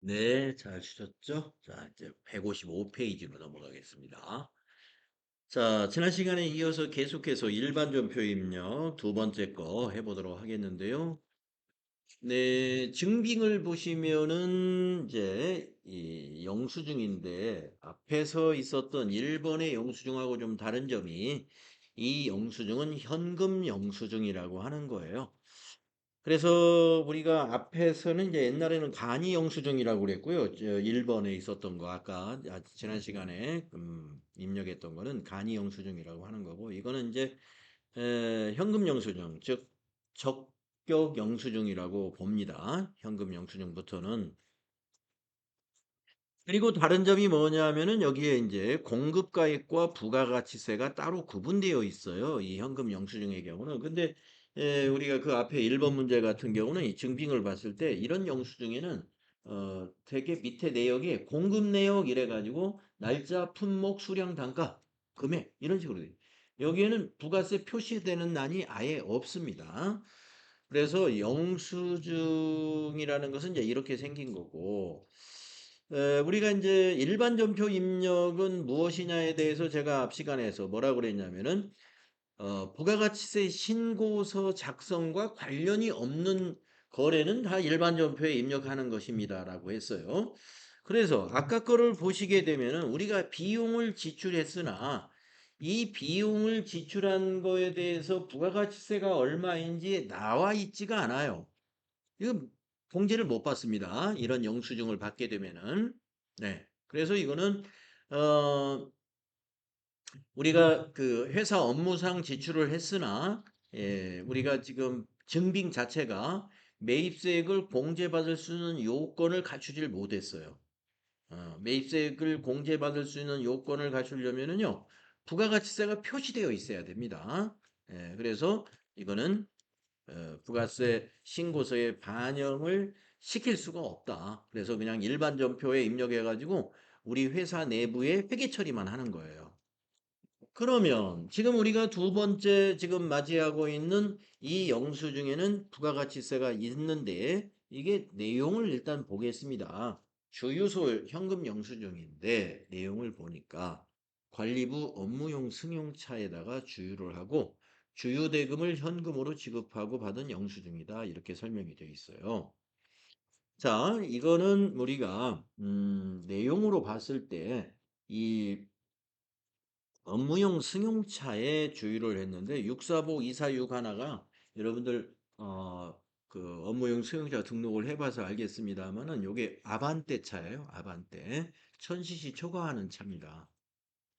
네, 잘 주셨죠? 자, 이제 155페이지로 넘어가겠습니다. 자, 지난 시간에 이어서 계속해서 일반 전표 입력 두 번째 거 해보도록 하겠는데요. 네, 증빙을 보시면은 이제 이 영수증인데 앞에서 있었던 1번의 영수증하고 좀 다른 점이 이 영수증은 현금 영수증이라고 하는 거예요. 그래서 우리가 앞에서는 이제 옛날에는 간이 영수증이라고 그랬고요. 1번에 있었던 거 아까 지난 시간에 입력했던 거는 간이 영수증이라고 하는 거고 이거는 이제 현금 영수증 즉 적격 영수증이라고 봅니다. 현금 영수증부터는. 그리고 다른 점이 뭐냐면은 여기에 이제 공급가액과 부가가치세가 따로 구분되어 있어요. 이 현금 영수증의 경우는. 근데 우리가 그 앞에 1번 문제 같은 경우는 이 증빙을 봤을 때 이런 영수증에는 되게 밑에 내역에 공급 내역 이래 가지고 날짜, 품목, 수량, 단가, 금액 이런 식으로 돼요. 여기에는 부가세 표시되는 란이 아예 없습니다. 그래서 영수증이라는 것은 이제 이렇게 생긴 거고 우리가 이제 일반 전표 입력은 무엇이냐에 대해서 제가 앞 시간에서 뭐라고 그랬냐면은 부가가치세 신고서 작성과 관련이 없는 거래는 다 일반 전표에 입력하는 것입니다라고 했어요. 그래서 아까 거를 보시게 되면은 우리가 비용을 지출했으나 이 비용을 지출한 거에 대해서 부가가치세가 얼마인지 나와 있지가 않아요. 이거 공제를 못 받습니다. 이런 영수증을 받게 되면은. 네. 그래서 이거는 우리가 그 회사 업무상 지출을 했으나 우리가 지금 증빙 자체가 매입세액을 공제받을 수 있는 요건을 갖추질 못했어요. 매입세액을 공제받을 수 있는 요건을 갖추려면은요, 부가가치세가 표시되어 있어야 됩니다. 그래서 이거는 부가세 신고서에 반영을 시킬 수가 없다. 그래서 그냥 일반 전표에 입력해 가지고 우리 회사 내부에 회계 처리만 하는 거예요. 그러면 지금 우리가 두 번째 지금 맞이하고 있는 이 영수증에는 부가가치세가 있는데 이게 내용을 일단 보겠습니다. 주유소 현금 영수증인데 내용을 보니까 관리부 업무용 승용차에다가 주유를 하고 주유대금을 현금으로 지급하고 받은 영수증이다. 이렇게 설명이 되어 있어요. 자, 이거는 우리가 내용으로 봤을 때이 업무용 승용차에 주유를 했는데 645, 246 하나가 여러분들 그 업무용 승용차 등록을 해봐서 알겠습니다만은 요게 아반떼 차예요. 아반떼 1000cc 초과하는 차입니다.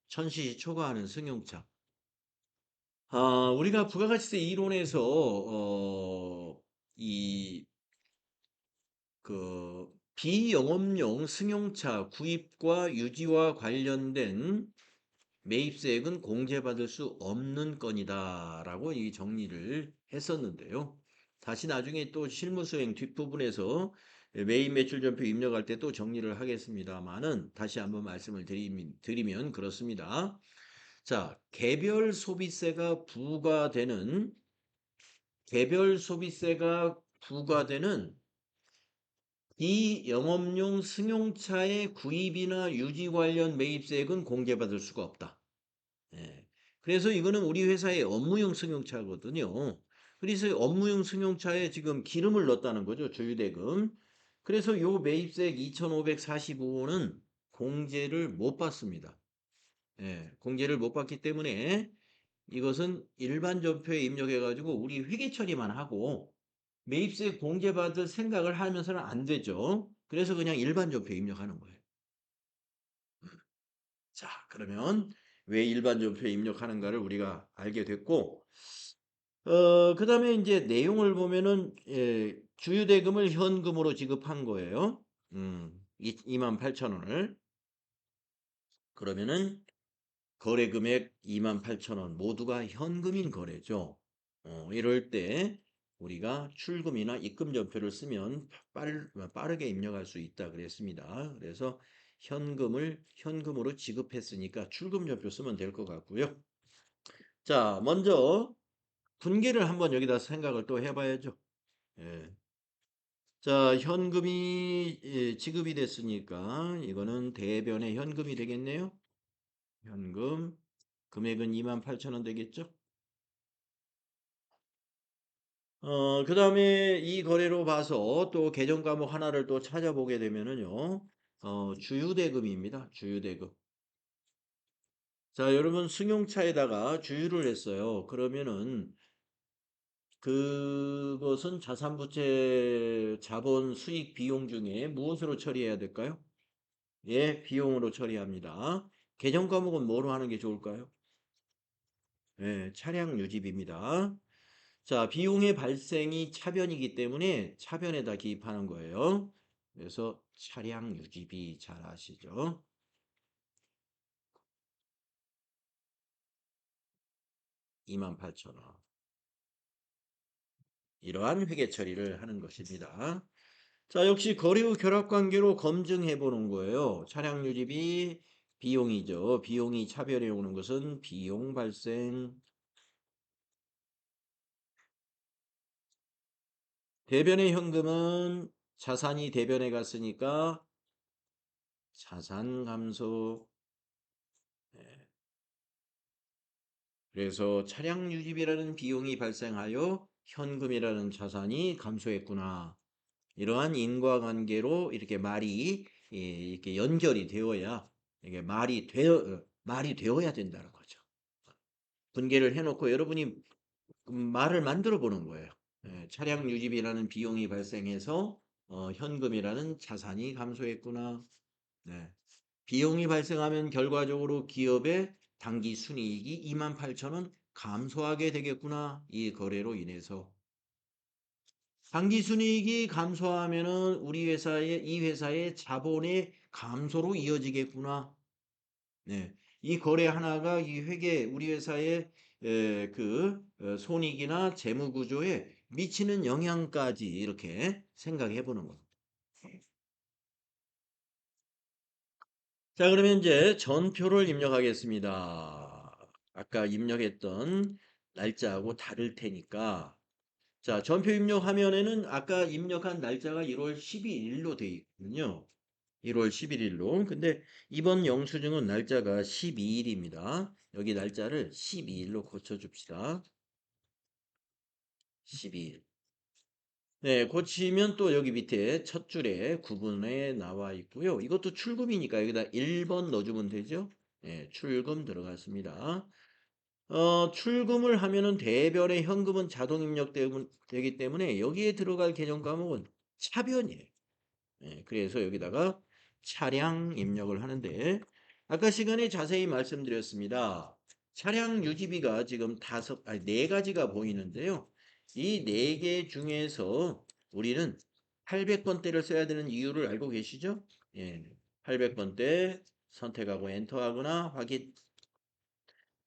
1000cc 초과하는 승용차. 우리가 부가가치세 이론에서 이 그 비영업용 승용차 구입과 유지와 관련된 매입세액은 공제받을 수 없는 건이다라고 이 정리를 했었는데요. 다시 나중에 또 실무수행 뒷부분에서 매입 매출 전표 입력할 때 또 정리를 하겠습니다만은 다시 한번 말씀을 드리면 그렇습니다. 자, 개별 소비세가 부과되는 비영업용 승용차의 구입이나 유지 관련 매입세액은 공제받을 수가 없다. 예. 그래서 이거는 우리 회사의 업무용 승용차거든요. 그래서 업무용 승용차에 지금 기름을 넣었다는 거죠. 주유대금. 그래서 요 매입세액 2,545원은 공제를 못 받습니다. 예, 공제를 못 받기 때문에 이것은 일반 전표에 입력해 가지고 우리 회계 처리만 하고 매입세 공제받을 생각을 하면서는 안 되죠. 그래서 그냥 일반 전표에 입력하는 거예요. 자, 그러면 왜 일반 전표에 입력하는가를 우리가 알게 됐고, 그다음에 이제 내용을 보면은 주유대금을 현금으로 지급한 거예요. 28,000원을. 그러면은 거래 금액 28,000원 모두가 현금인 거래죠. 이럴 때 우리가 출금이나 입금 전표를 쓰면 빠르게 입력할 수 있다 그랬습니다. 그래서 현금을 현금으로 지급했으니까 출금 전표 쓰면 될 것 같고요. 자, 먼저 분기를 한번 여기다 생각을 또 해봐야죠. 예. 자, 현금이 지급이 됐으니까 이거는 대변의 현금이 되겠네요. 현금 금액은 28,000원 되겠죠? 그다음에 이 거래로 봐서 또 계정 과목 하나를 또 찾아보게 되면은요. 주유대금입니다. 주유대금. 자, 여러분 승용차에다가 주유를 했어요. 그러면은 그것은 자산부채 자본 수익 비용 중에 무엇으로 처리해야 될까요? 예, 비용으로 처리합니다. 계정 과목은 뭐로 하는 게 좋을까요? 예, 차량 유지비입니다. 자, 비용의 발생이 차변이기 때문에 차변에다 기입하는 거예요. 그래서 차량 유지비 잘 아시죠? 28,000원. 이러한 회계 처리를 하는 것입니다. 자, 역시 거래 후 결합 관계로 검증해 보는 거예요. 차량 유지비 비용이죠. 비용이 차별해 오는 것은 비용 발생. 대변의 현금은 자산이 대변에 갔으니까 자산 감소. 네. 그래서 차량 유지비라는 비용이 발생하여 현금이라는 자산이 감소했구나. 이러한 인과관계로 이렇게 말이 이렇게 연결이 되어야 이게 말이 되어야 된다는 거죠. 분개를 해놓고 여러분이 말을 만들어 보는 거예요. 예, 차량 유지비라는 비용이 발생해서 현금이라는 자산이 감소했구나. 네. 비용이 발생하면 결과적으로 기업의 당기 순이익이 28,000원 감소하게 되겠구나. 이 거래로 인해서. 당기 순이익이 감소하면은 이 회사의 자본의 감소로 이어지겠구나. 네. 이 거래 하나가 이 회계 우리 회사의 손익이나 재무 구조에 미치는 영향까지 이렇게 생각해 보는 겁니다. 자, 그러면 이제 전표를 입력하겠습니다. 아까 입력했던 날짜하고 다를 테니까. 자, 전표 입력 화면에는 아까 입력한 날짜가 1월 12일로 되어 있거든요. 1월 11일로. 근데 이번 영수증은 날짜가 12일입니다. 여기 날짜를 12일로 고쳐줍시다. 12일. 네, 고치면 또 여기 밑에 첫 줄에 구분에 나와 있고요. 이것도 출금이니까 여기다 1번 넣어주면 되죠. 네, 출금 들어갔습니다. 출금을 하면은 대별의 현금은 자동 입력되기 때문에 여기에 들어갈 계정 과목은 차변이에요. 예, 그래서 여기다가 차량 입력을 하는데 아까 시간에 자세히 말씀드렸습니다. 차량 유지비가 지금 네 가지가 보이는데요. 이 네 개 중에서 우리는 800번대를 써야 되는 이유를 알고 계시죠? 예, 800번대 선택하고 엔터하거나 확인.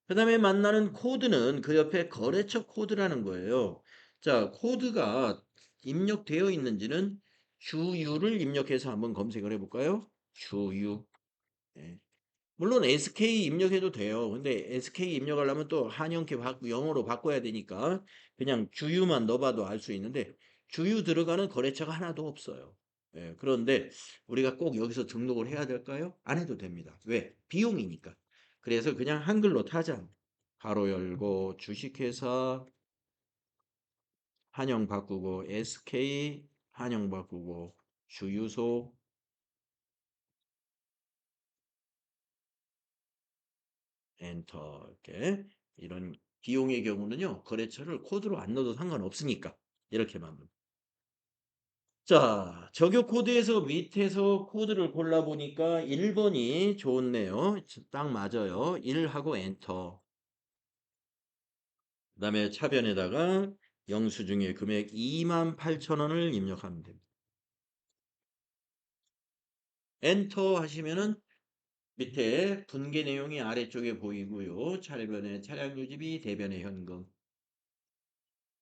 그 다음에 만나는 코드는 그 옆에 거래처 코드라는 거예요. 자, 코드가 입력되어 있는지는 주유를 입력해서 한번 검색을 해볼까요? 주유. 예. 물론 SK 입력해도 돼요. 근데 SK 입력하려면 또 한영케 영어로 바꿔야 되니까 그냥 주유만 넣어봐도 알 수 있는데 주유 들어가는 거래처가 하나도 없어요. 예, 그런데 우리가 꼭 여기서 등록을 해야 될까요? 안 해도 됩니다. 왜? 비용이니까. 그래서 그냥 한글로 타자. 가로 열고 주식회사 한영 바꾸고 SK 한영 바꾸고 주유소 엔터 이렇게 이런 비용의 경우는요. 거래처를 코드로 안 넣어도 상관없으니까 이렇게만. 자, 적용 코드에서 밑에서 코드를 골라보니까 1번이 좋네요. 딱 맞아요. 1하고 엔터. 그 다음에 차변에다가 영수증의 금액 28,000원을 입력하면 됩니다. 엔터 하시면은 밑에 분계 내용이 아래쪽에 보이고요. 차변의 차량 유지비, 대변의 현금.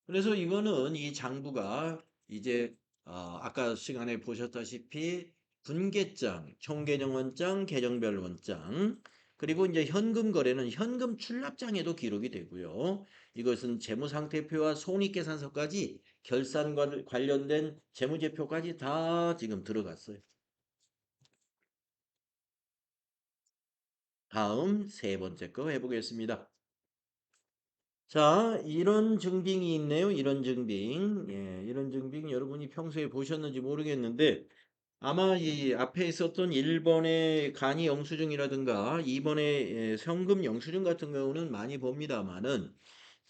그래서 이거는 이 장부가 이제 아까 시간에 보셨다시피 분계장, 총계정 원장, 계정별 원장 그리고 이제 현금 거래는 현금 출납장에도 기록이 되고요. 이것은 재무상태표와 손익계산서까지 결산과 관련된 재무제표까지 다 지금 들어갔어요. 다음 세 번째 거 해보겠습니다. 자, 이런 증빙이 있네요. 이런 증빙. 예, 이런 증빙 여러분이 평소에 보셨는지 모르겠는데 아마 이 앞에 있었던 1번의 간이 영수증이라든가 2번의 현금 영수증 같은 경우는 많이 봅니다만은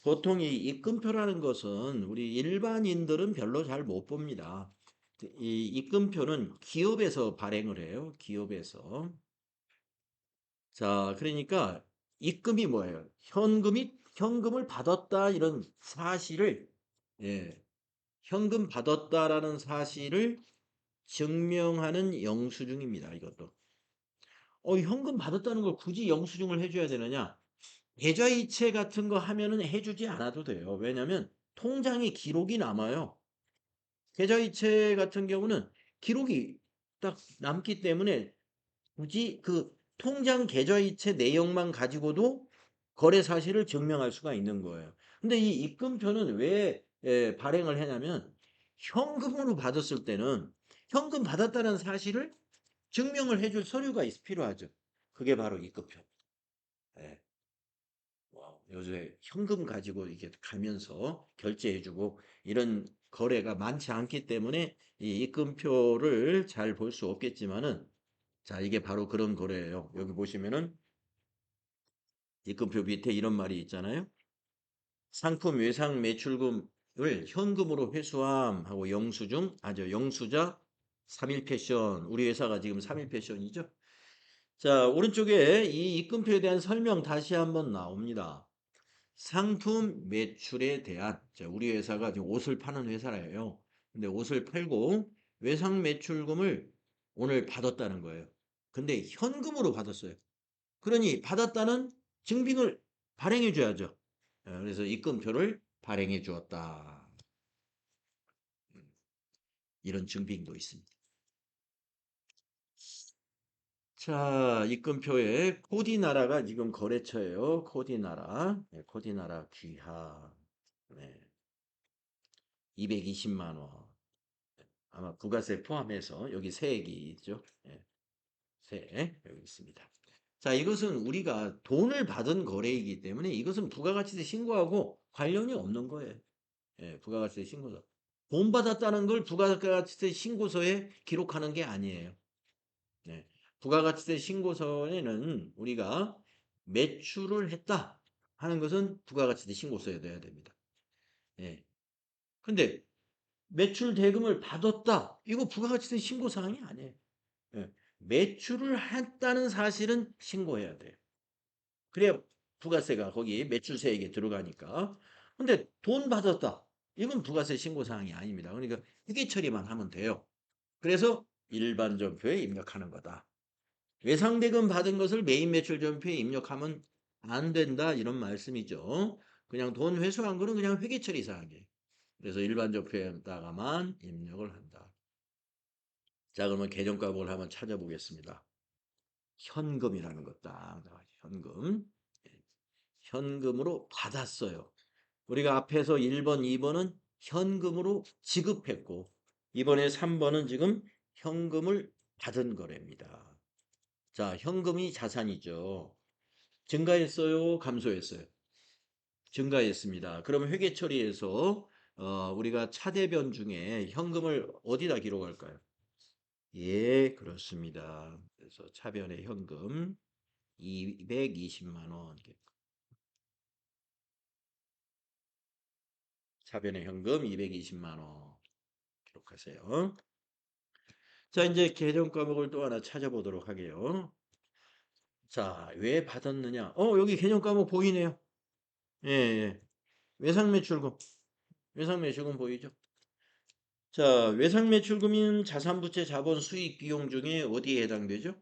보통 이 입금표라는 것은 우리 일반인들은 별로 잘 못 봅니다. 이 입금표는 기업에서 발행을 해요. 기업에서. 자, 그러니까 입금이 뭐예요? 현금을 받았다 이런 사실을 예, 현금 받았다라는 사실을 증명하는 영수증입니다. 이것도. 현금 받았다는 걸 굳이 영수증을 해줘야 되느냐? 계좌이체 같은 거 하면은 해주지 않아도 돼요. 왜냐하면 통장에 기록이 남아요. 계좌이체 같은 경우는 기록이 딱 남기 때문에 굳이 그 통장 계좌이체 내역만 가지고도 거래 사실을 증명할 수가 있는 거예요. 근데 이 입금표는 왜 발행을 하냐면 현금으로 받았을 때는 현금 받았다는 사실을 증명을 해줄 서류가 필요하죠. 그게 바로 입금표. 예. 요새 현금 가지고 이게 가면서 결제해주고 이런 거래가 많지 않기 때문에 이 입금표를 잘 볼 수 없겠지만은 자, 이게 바로 그런 거래예요. 여기 보시면은 입금표 밑에 이런 말이 있잖아요. 상품 외상 매출금을 현금으로 회수함 하고 영수증, 영수자 3일 패션. 우리 회사가 지금 3일 패션이죠. 자, 오른쪽에 이 입금표에 대한 설명 다시 한번 나옵니다. 상품 매출에 대한, 자, 우리 회사가 지금 옷을 파는 회사예요. 근데 옷을 팔고 외상 매출금을 오늘 받았다는 거예요. 근데 현금으로 받았어요. 그러니 받았다는 증빙을 발행해 줘야죠. 그래서 입금표를 발행해 주었다. 이런 증빙도 있습니다. 자, 입금표에 코디나라가 지금 거래처예요. 코디나라. 네, 코디나라 귀하. 네, 220만 원. 아마 부가세 포함해서 여기 세액이 있죠. 네, 세액 여기 있습니다. 자, 이것은 우리가 돈을 받은 거래이기 때문에 이것은 부가가치세 신고하고 관련이 없는 거예요. 예, 부가가치세 신고서. 돈 받았다는 걸 부가가치세 신고서에 기록하는 게 아니에요. 네. 부가가치세 신고서에는 우리가 매출을 했다 하는 것은 부가가치세 신고서에 넣어야 됩니다. 예. 근데 매출 대금을 받았다. 이거 부가가치세 신고 사항이 아니에요. 예. 매출을 했다는 사실은 신고해야 돼요. 그래야 부가세가 거기 매출세액에 들어가니까. 근데 돈 받았다. 이건 부가세 신고 사항이 아닙니다. 그러니까 회계 처리만 하면 돼요. 그래서 일반 전표에 입력하는 거다. 외상대금 받은 것을 메인 매출 전표에 입력하면 안 된다 이런 말씀이죠. 그냥 돈 회수한 거는 그냥 회계 처리 사항이에요. 그래서 일반 전표에다가만 입력을 한다. 자, 그러면 계정값을 한번 찾아보겠습니다. 현금이라는 것 딱 나와요. 현금. 예, 현금으로 받았어요. 우리가 앞에서 1번, 2번은 현금으로 지급했고 이번에 3번은 지금 현금을 받은 거래입니다. 자, 현금이 자산이죠. 증가했어요? 감소했어요? 증가했습니다. 그러면 회계 처리에서 우리가 차대변 중에 현금을 어디다 기록할까요? 예, 그렇습니다. 그래서 차변의 현금 220만 원. 차변의 현금 220만 원 기록하세요. 자, 이제 계정 과목을 또 하나 찾아보도록 하게요. 자, 왜 받았느냐? 여기 계정 과목 보이네요. 예, 예. 외상매출금. 외상매출금 보이죠? 자, 외상매출금인 자산부채 자본 수익 비용 중에 어디에 해당되죠?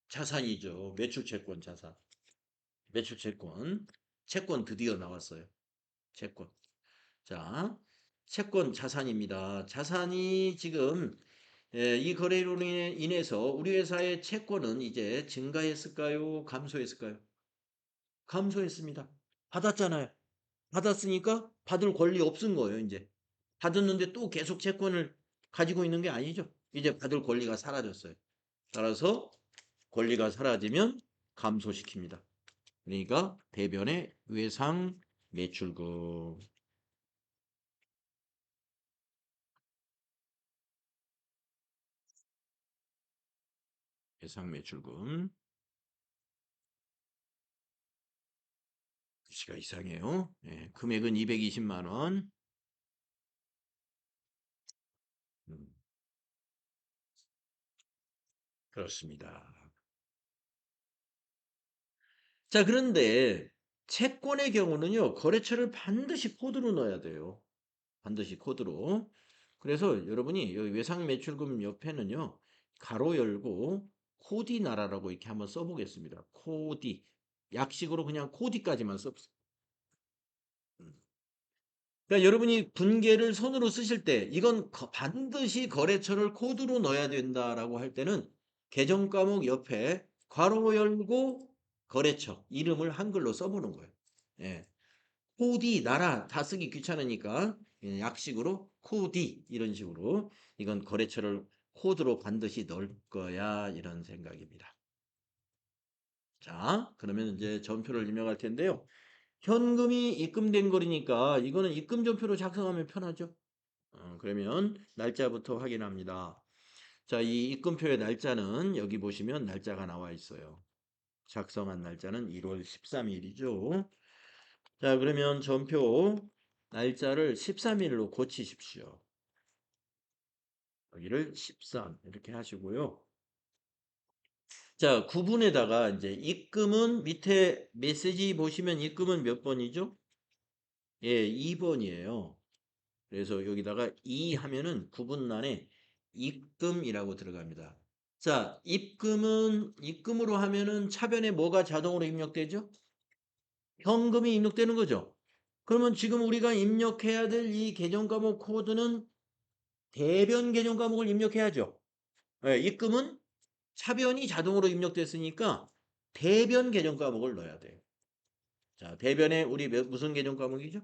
자산이죠. 매출채권 자산. 매출채권. 채권 드디어 나왔어요. 채권. 자, 채권 자산입니다. 자산이 지금 이 거래로 인해서 우리 회사의 채권은 이제 증가했을까요? 감소했을까요? 감소했습니다. 받았잖아요. 받았으니까 받을 권리 없은 거예요, 이제. 받았는데 또 계속 채권을 가지고 있는 게 아니죠. 이제 받을 권리가 사라졌어요. 따라서 권리가 사라지면 감소시킵니다. 그러니까 대변의 외상 매출금. 외상 매출금. 글씨가 이상해요. 예, 금액은 220만 원. 음, 그렇습니다. 자, 그런데 채권의 경우는요, 거래처를 반드시 코드로 넣어야 돼요. 반드시 코드로. 그래서 여러분이 여기 외상 매출금 옆에는요, 가로 열고 코디 나라라고 이렇게 한번 써보겠습니다. 코디. 약식으로 그냥 코디까지만 써보세요. 그러니까 여러분이 분계를 손으로 쓰실 때 이건 반드시 거래처를 코드로 넣어야 된다라고 할 때는 계정 과목 옆에 괄호 열고 거래처 이름을 한글로 써보는 거예요. 예. 코디 나라 다 쓰기 귀찮으니까 약식으로 코디 이런 식으로 이건 거래처를 코드로 반드시 넣을 거야 이런 생각입니다. 자, 그러면 이제 전표를 입력할 텐데요. 현금이 입금된 거니까 이거는 입금 전표로 작성하면 편하죠. 그러면 날짜부터 확인합니다. 자, 이 입금표의 날짜는 여기 보시면 날짜가 나와 있어요. 작성한 날짜는 1월 13일이죠. 자, 그러면 전표 날짜를 13일로 고치십시오. 여기를 13 이렇게 하시고요. 자, 구분에다가 이제 입금은 밑에 메시지 보시면 입금은 몇 번이죠? 예, 2번이에요. 그래서 여기다가 2 하면은 구분란에 입금이라고 들어갑니다. 자, 입금으로 하면은 차변에 뭐가 자동으로 입력되죠? 현금이 입력되는 거죠. 그러면 지금 우리가 입력해야 될 이 계정 과목 코드는 대변 계정 과목을 입력해야죠. 예, 입금은 차변이 자동으로 입력됐으니까 대변 계정 과목을 넣어야 돼요. 자, 대변에 우리 무슨 계정 과목이죠?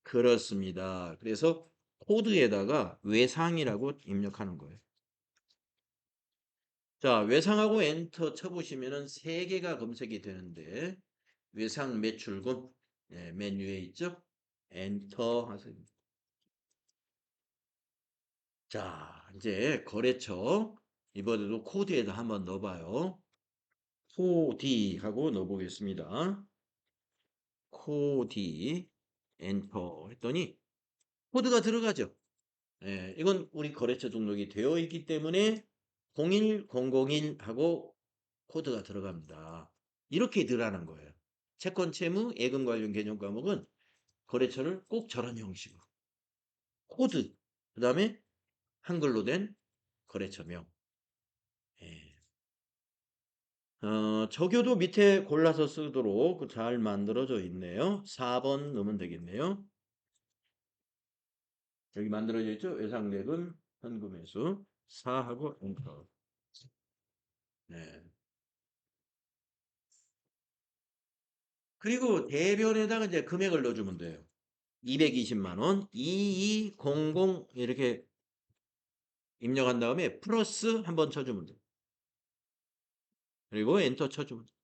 그렇습니다. 그래서 코드에다가 외상이라고 입력하는 거예요. 자, 외상하고 엔터 쳐보시면은 세 개가 검색이 되는데 외상 매출금 네, 맨 위에 있죠? 엔터 하세요. 자, 이제 거래처 이번에도 코드에다 한번 넣어봐요. 코디 하고 넣어보겠습니다. 코디 엔터 했더니 코드가 들어가죠. 예, 이건 우리 거래처 등록이 되어 있기 때문에 01001 하고 코드가 들어갑니다. 이렇게 들어가는 거예요. 채권 채무 예금 관련 개념 과목은 거래처를 꼭 저런 형식으로 코드 그 다음에 한글로 된 거래처명 예. 적요도 밑에 골라서 쓰도록 잘 만들어져 있네요. 4번 넣으면 되겠네요. 여기 만들어져 있죠? 예상액은 현금회수 4하고 엔터. 네. 그리고 대변에다가 이제 금액을 넣어주면 돼요. 220만 원, 2200 이렇게 입력한 다음에 플러스 한번 쳐주면 돼요. 그리고 엔터 쳐주면 돼요.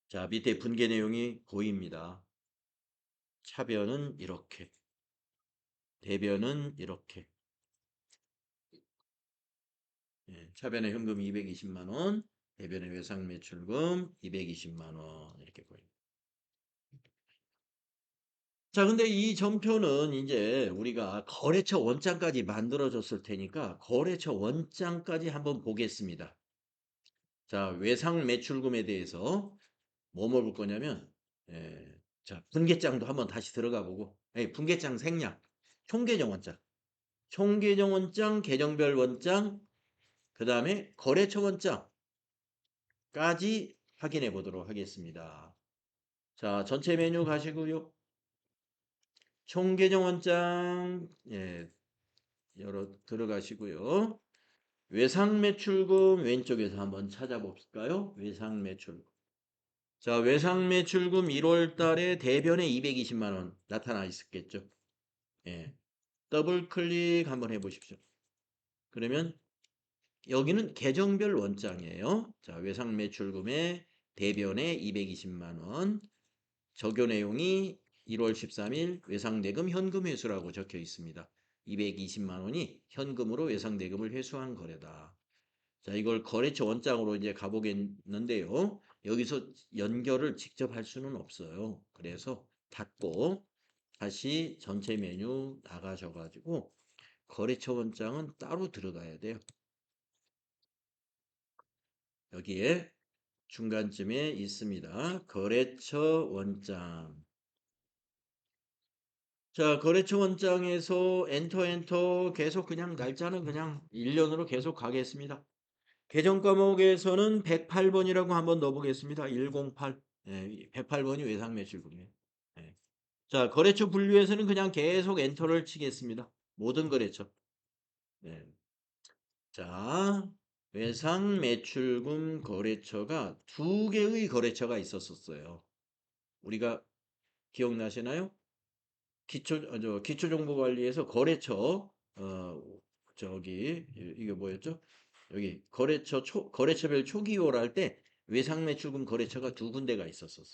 자, 밑에 분계 내용이 보입니다. 차변은 이렇게, 대변은 이렇게. 예, 차변의 현금 220만 원, 대변의 외상 매출금 220만 원 이렇게 보입니다. 자, 근데 이 전표는 이제 우리가 거래처 원장까지 만들어줬을 테니까 거래처 원장까지 한번 보겠습니다. 자, 외상 매출금에 대해서 뭐 볼 거냐면, 자, 분계장도 한번 다시 들어가 보고, 분계장 생략, 총계정 원장, 총계정 원장, 계정별 원장, 그 다음에 거래처 원장까지 확인해 보도록 하겠습니다. 자, 전체 메뉴 가시고요. 총계정 원장, 들어가시고요. 외상 매출금 왼쪽에서 한번 찾아볼까요? 외상 매출금. 자, 외상 매출금 1월 달에 대변에 220만 원 나타나 있었겠죠. 예. 더블 클릭 한번 해 보십시오. 그러면 여기는 계정별 원장이에요. 자, 외상 매출금의 대변에 220만 원. 적용 내용이 1월 13일 외상대금 현금 회수라고 적혀 있습니다. 220만 원이 현금으로 외상대금을 회수한 거래다. 자, 이걸 거래처 원장으로 이제 가보겠는데요. 여기서 연결을 직접 할 수는 없어요. 그래서 닫고 다시 전체 메뉴 나가셔가지고 거래처 원장은 따로 들어가야 돼요. 여기에 중간쯤에 있습니다. 거래처 원장. 자, 거래처 원장에서 엔터 계속 그냥 날짜는 그냥 1년으로 계속 가겠습니다. 계정 과목에서는 108번이라고 한번 넣어보겠습니다. 108. 예, 108번이 외상 매출금이에요. 예. 자, 거래처 분류에서는 그냥 계속 엔터를 치겠습니다. 모든 거래처. 예. 자, 외상 매출금 거래처가 두 개의 거래처가 있었어요. 우리가 기억나시나요? 기초정보관리에서 거래처, 이게 뭐였죠? 여기 거래처별 초기화를 할 때 외상매출금 거래처가 두 군데가 있었어요.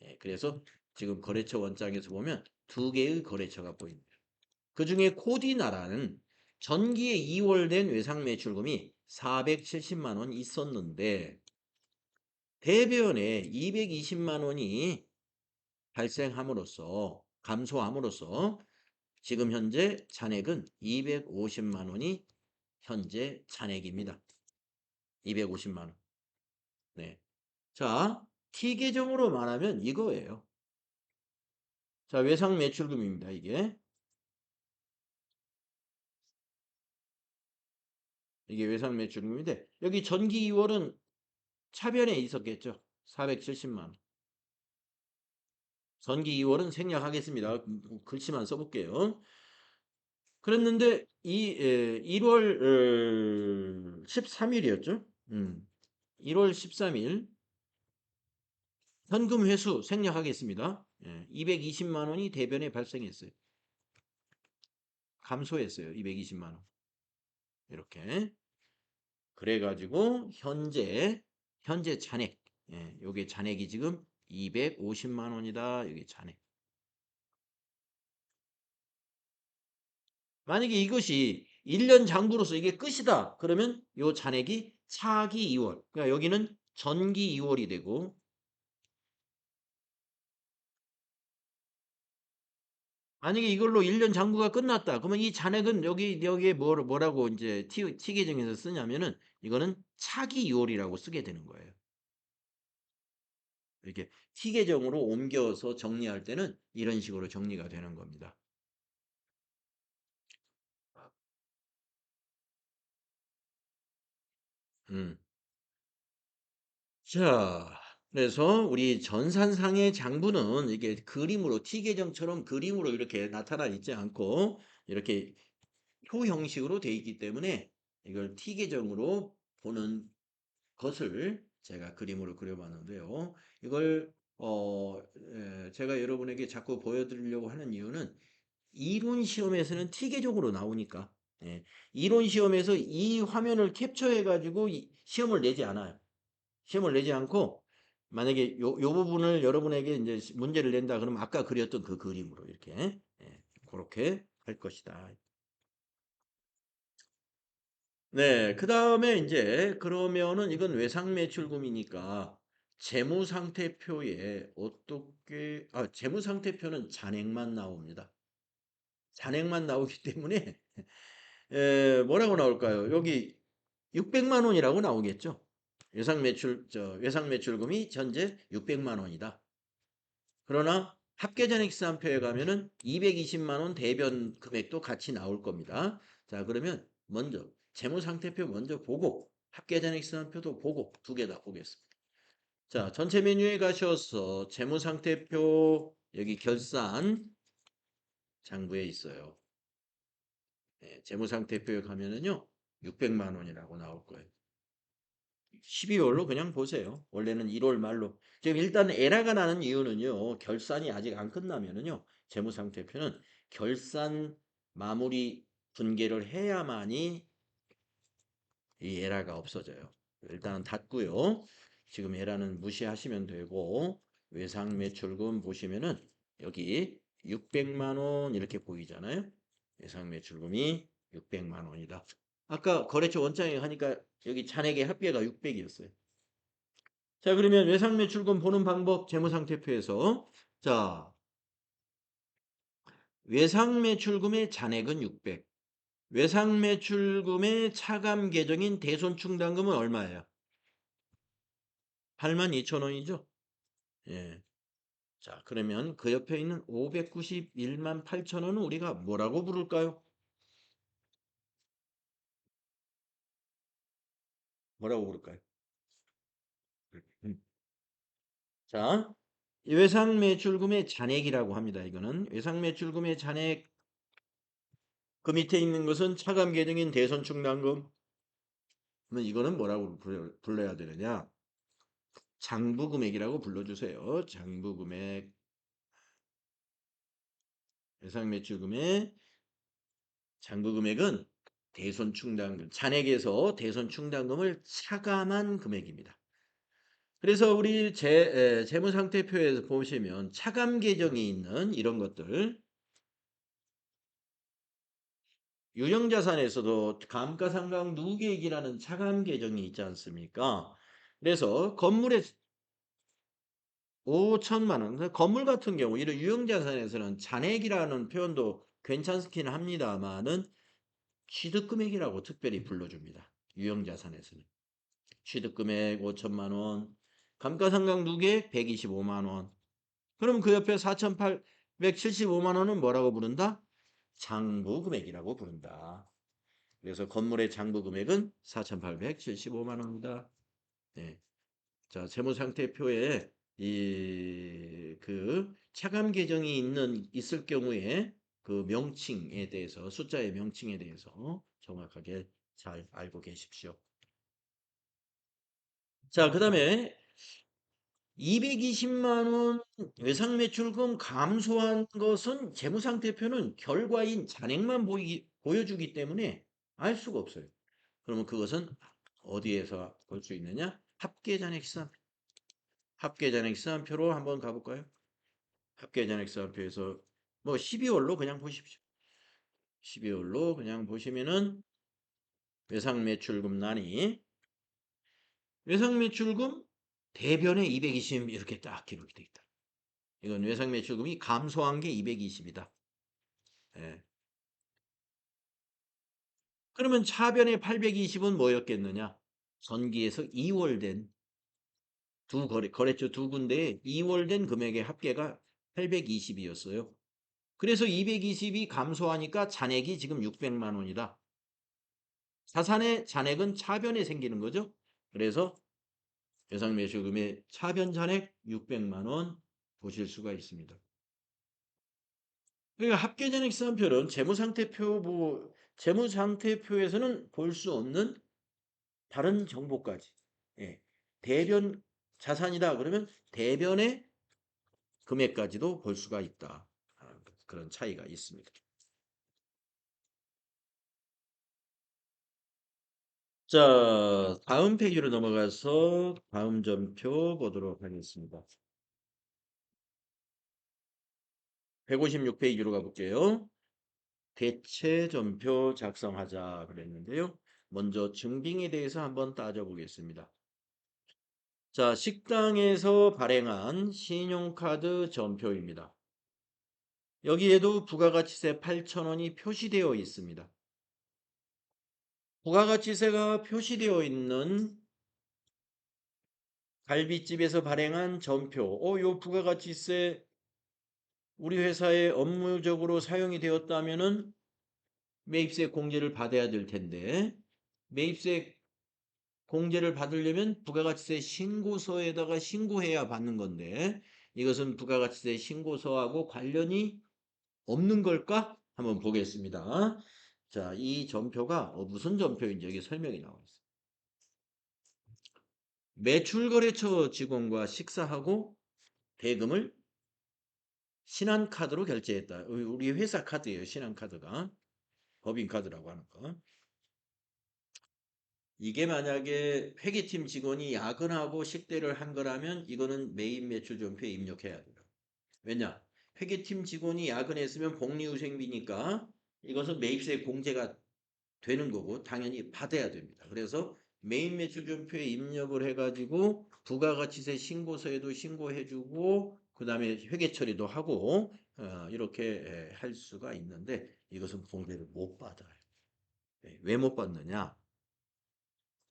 예, 그래서 지금 거래처 원장에서 보면 두 개의 거래처가 보입니다. 그 중에 코디나라는 전기에 2월 된 외상매출금이 470만 원 있었는데 대변에 220만 원이 감소함으로써 지금 현재 잔액은 250만 원이 현재 잔액입니다. 250만 원. 네. 자, T 계정으로 말하면 이거예요. 자, 외상 매출금입니다. 이게 외상 매출금인데 여기 전기 2월은 차변에 있었겠죠. 470만 원. 전기 2월은 생략하겠습니다. 글씨만 써볼게요. 그랬는데 1월 13일이었죠. 1월 13일 현금 회수 생략하겠습니다. 220만 원이 대변에 발생했어요. 감소했어요. 220만 원. 이렇게. 그래가지고 현재 잔액. 요게 잔액이 지금 250만 원이다. 이게 잔액. 만약에 이것이 1년 장부로서 이게 끝이다. 그러면 요 잔액이 차기 2월. 그러니까 여기는 전기 2월이 되고 만약에 이걸로 1년 장부가 끝났다. 그러면 이 잔액은 여기에 뭐라고 이제 T 계정에서 쓰냐면은 이거는 차기 2월이라고 쓰게 되는 거예요. 이렇게 T 계정으로 옮겨서 정리할 때는 이런 식으로 정리가 되는 겁니다. 음. 자, 그래서 우리 전산상의 장부는 이게 그림으로 T 계정처럼 그림으로 이렇게 나타나 있지 않고 이렇게 표 형식으로 되어 있기 때문에 이걸 T 계정으로 보는 것을 제가 그림으로 그려봤는데요. 이걸 제가 여러분에게 자꾸 보여드리려고 하는 이유는 이론 시험에서는 티계적으로 나오니까 이론 시험에서 이 화면을 캡처해 가지고 시험을 내지 않아요. 시험을 내지 않고 만약에 요 부분을 여러분에게 이제 문제를 낸다 그러면 아까 그렸던 그 그림으로 이렇게 그렇게 할 것이다. 네, 그 다음에 이제 그러면은 이건 외상 매출금이니까 재무상태표에 재무상태표는 잔액만 나옵니다. 잔액만 나오기 때문에 뭐라고 나올까요? 여기 600만 원이라고 나오겠죠. 외상 매출금이 현재 600만 원이다. 그러나 합계잔액시한표에 가면은 220만 원 대변 금액도 같이 나올 겁니다. 자, 그러면 먼저 재무상태표 먼저 보고 합계잔액시한표도 보고 두 개 다 보겠습니다. 자, 전체 메뉴에 가셔서 재무상태표 여기 결산 장부에 있어요. 예, 재무상태표에 가면은요 600만 원이라고 나올 거예요. 12월로 그냥 보세요. 원래는 1월 말로. 지금 일단 에러가 나는 이유는요. 결산이 아직 안 끝나면은요. 재무상태표는 결산 마무리 분계를 해야만이 이 에러가 없어져요. 일단은 닫고요. 지금 에러는 무시하시면 되고 외상매출금 보시면은 여기 600만 원 이렇게 보이잖아요. 외상매출금이 600만 원이다. 아까 거래처 원장에 하니까 여기 잔액의 합계가 600이었어요. 자, 그러면 외상매출금 보는 방법 재무상태표에서 자, 외상매출금의 잔액은 600. 외상매출금의 차감 계정인 대손충당금은 얼마예요? 82,000원이죠? 예. 자, 그러면 그 옆에 있는 591만 8천원은 우리가 뭐라고 부를까요? 뭐라고 부를까요? 음. 자, 외상매출금의 잔액이라고 합니다. 이거는 외상매출금의 잔액 그 밑에 있는 것은 차감 계정인 대손충당금. 그러면 이거는 뭐라고 불러야 되느냐? 장부금액이라고 불러주세요. 장부금액, 외상매출금의 장부금액은 대손충당금, 잔액에서 대손충당금을 차감한 금액입니다. 그래서 우리 재무상태표에서 보시면 차감 계정이 있는 이런 것들, 유형자산에서도 감가상각 누계액이라는 차감 계정이 있지 않습니까? 그래서 건물의 5천만 원. 건물 같은 경우 이런 유형자산에서는 잔액이라는 표현도 괜찮긴 합니다만은 취득금액이라고 특별히 불러줍니다. 유형자산에서는. 취득금액 5천만 원. 감가상각 누계 125만 원. 그럼 그 옆에 4,875만 원은 뭐라고 부른다? 장부금액이라고 부른다. 그래서 건물의 장부금액은 4,875만 원이다. 네. 자, 재무상태표에 그 차감 계정이 있을 경우에 그 명칭에 대해서 숫자의 명칭에 대해서 정확하게 잘 알고 계십시오. 자, 그다음에 220만 원 외상매출금 감소한 것은 재무상태표는 결과인 잔액만 보여주기 때문에 알 수가 없어요. 그러면 그것은 어디에서 볼 수 있느냐? 합계잔액시산. 합계잔액시산표로 한번 가볼까요? 합계잔액시산표에서 뭐 12월로 그냥 보십시오. 12월로 그냥 보시면은 외상매출금란이 외상매출금 대변에 220 이렇게 딱 기록이 되어 있다. 이건 외상매출금이 감소한 게 220이다. 예. 그러면 차변의 820은 뭐였겠느냐? 전기에서 2월된 거래처 두 군데에 2월된 금액의 합계가 820이었어요. 그래서 220이 감소하니까 잔액이 지금 600만 원이다. 자산의 잔액은 차변에 생기는 거죠. 그래서 외상매출금의 차변 잔액 600만 원 보실 수가 있습니다. 그러니까 합계잔액시산표는 재무상태표에서는 볼 수 없는 다른 정보까지. 예. 대변 자산이다 그러면 대변의 금액까지도 볼 수가 있다. 그런 차이가 있습니다. 자, 다음 페이지로 넘어가서 다음 점표 보도록 하겠습니다. 156페이지로 가볼게요. 대체 점표 작성하자 그랬는데요. 먼저 증빙에 대해서 한번 따져보겠습니다. 자, 식당에서 발행한 신용카드 전표입니다. 여기에도 부가가치세 8,000원이 표시되어 있습니다. 부가가치세가 표시되어 있는 갈비집에서 발행한 전표. 요 부가가치세 우리 회사에 업무적으로 사용이 되었다면은 매입세 공제를 받아야 될 텐데 매입세 공제를 받으려면 부가가치세 신고서에다가 신고해야 받는 건데 이것은 부가가치세 신고서하고 관련이 없는 걸까? 한번 보겠습니다. 자, 이 전표가 무슨 전표인지 여기 설명이 나와 있어요. 매출거래처 직원과 식사하고 대금을 신한카드로 결제했다. 우리 회사 카드예요. 신한카드가. 법인카드라고 하는 거. 이게 만약에 회계팀 직원이 야근하고 식대를 한 거라면 이거는 매입 매출 전표에 입력해야 돼요. 왜냐? 회계팀 직원이 야근했으면 복리후생비니까 이것은 매입세 공제가 되는 거고 당연히 받아야 됩니다. 그래서 매입 매출 전표에 입력을 해가지고 부가가치세 신고서에도 신고해주고 그 다음에 회계 처리도 하고 이렇게 할 수가 있는데 이것은 공제를 못 받아요. 왜 못 받느냐?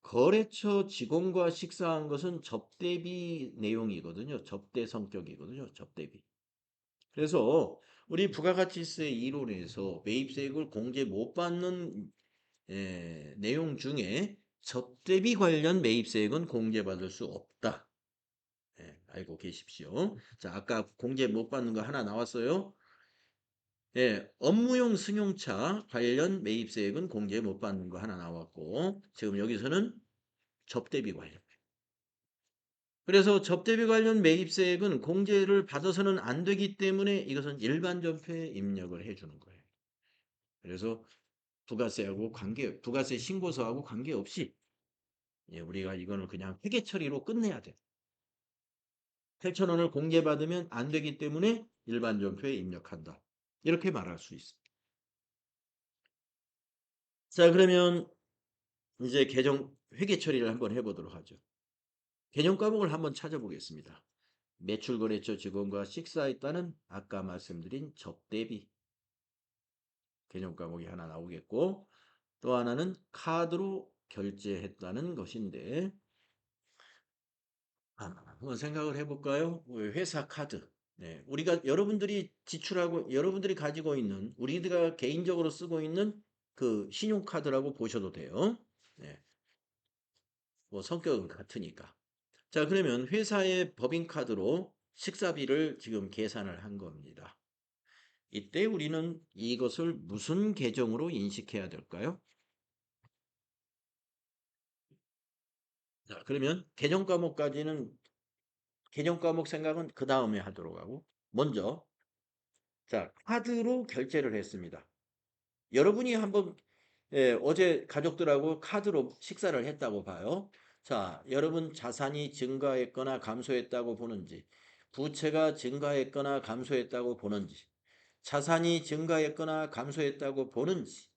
거래처 직원과 식사한 것은 접대비 내용이거든요. 접대 성격이거든요. 접대비. 그래서 우리 부가가치세 이론에서 매입세액을 공제 못 받는 내용 중에 접대비 관련 매입세액은 공제받을 수 없다. 알고 계십시오. 자, 아까 공제 못 받는 거 하나 나왔어요. 업무용 승용차 관련 매입세액은 공제 못 받는 거 하나 나왔고 지금 여기서는 접대비 관련. 그래서 접대비 관련 매입세액은 공제를 받아서는 안 되기 때문에 이것은 일반 전표에 입력을 해주는 거예요. 그래서 부가세 신고서하고 관계없이 우리가 이거는 그냥 회계 처리로 끝내야 돼. 8,000원을 공제받으면 안 되기 때문에 일반 전표에 입력한다. 이렇게 말할 수 있습니다. 자, 그러면 이제 회계 처리를 한번 해보도록 하죠. 개념 과목을 한번 찾아보겠습니다. 매출거래처 직원과 식사했다는 아까 말씀드린 접대비 개념 과목이 하나 나오겠고 또 하나는 카드로 결제했다는 것인데 한번 생각을 해볼까요? 회사 카드. 네, 우리가 여러분들이 지출하고 여러분들이 가지고 있는 우리가 개인적으로 쓰고 있는 그 신용카드라고 보셔도 돼요. 네, 뭐 성격은 같으니까. 자, 그러면 회사의 법인카드로 식사비를 지금 계산을 한 겁니다. 이때 우리는 이것을 무슨 계정으로 인식해야 될까요? 자, 그러면 개정 과목 생각은 그 다음에 하도록 하고 먼저 자, 카드로 결제를 했습니다. 여러분이 한번 어제 가족들하고 카드로 식사를 했다고 봐요. 자, 여러분 자산이 증가했거나 감소했다고 보는지, 부채가 증가했거나 감소했다고 보는지, 자산이 증가했거나 감소했다고 보는지,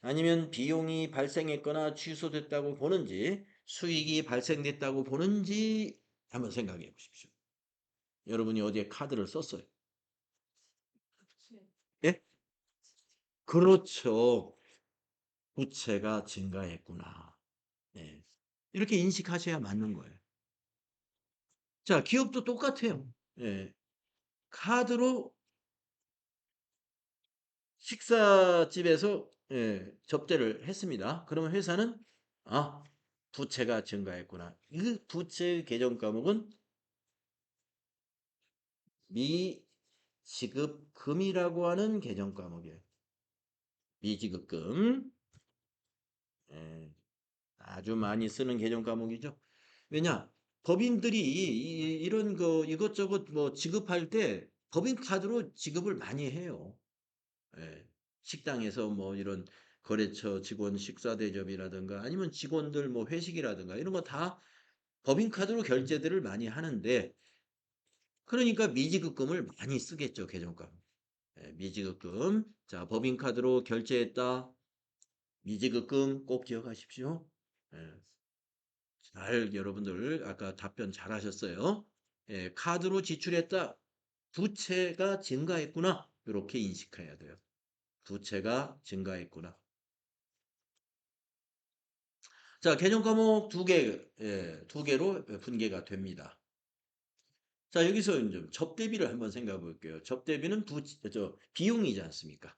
아니면 비용이 발생했거나 취소됐다고 보는지, 수익이 발생됐다고 보는지 한번 생각해 보십시오. 여러분이 어디에 카드를 썼어요? 예? 그렇죠. 부채가 증가했구나. 네. 이렇게 인식하셔야 맞는 거예요. 자, 기업도 똑같아요. 예. 카드로 식사집에서 접대를 했습니다. 그러면 회사는 아, 부채가 증가했구나. 이 부채 계정 과목은 미지급금이라고 하는 계정 과목이에요. 미지급금. 예. 아주 많이 쓰는 계정 과목이죠. 왜냐? 법인들이 이런 거 이것저것 뭐 지급할 때 법인 카드로 지급을 많이 해요. 예. 식당에서 뭐 이런 거래처 직원 식사 대접이라든가 아니면 직원들 뭐 회식이라든가 이런 거 다 법인 카드로 결제들을 많이 하는데 그러니까 미지급금을 많이 쓰겠죠, 계정값. 미지급금. 자, 법인 카드로 결제했다. 미지급금 꼭 기억하십시오. 예. 여러분들 아까 답변 잘 하셨어요. 카드로 지출했다. 부채가 증가했구나. 이렇게 인식해야 돼요. 부채가 증가했구나. 자, 개정 과목 두 개로 분개가 됩니다. 자, 여기서 이제 접대비를 한번 생각해 볼게요. 접대비는 비용이지 않습니까?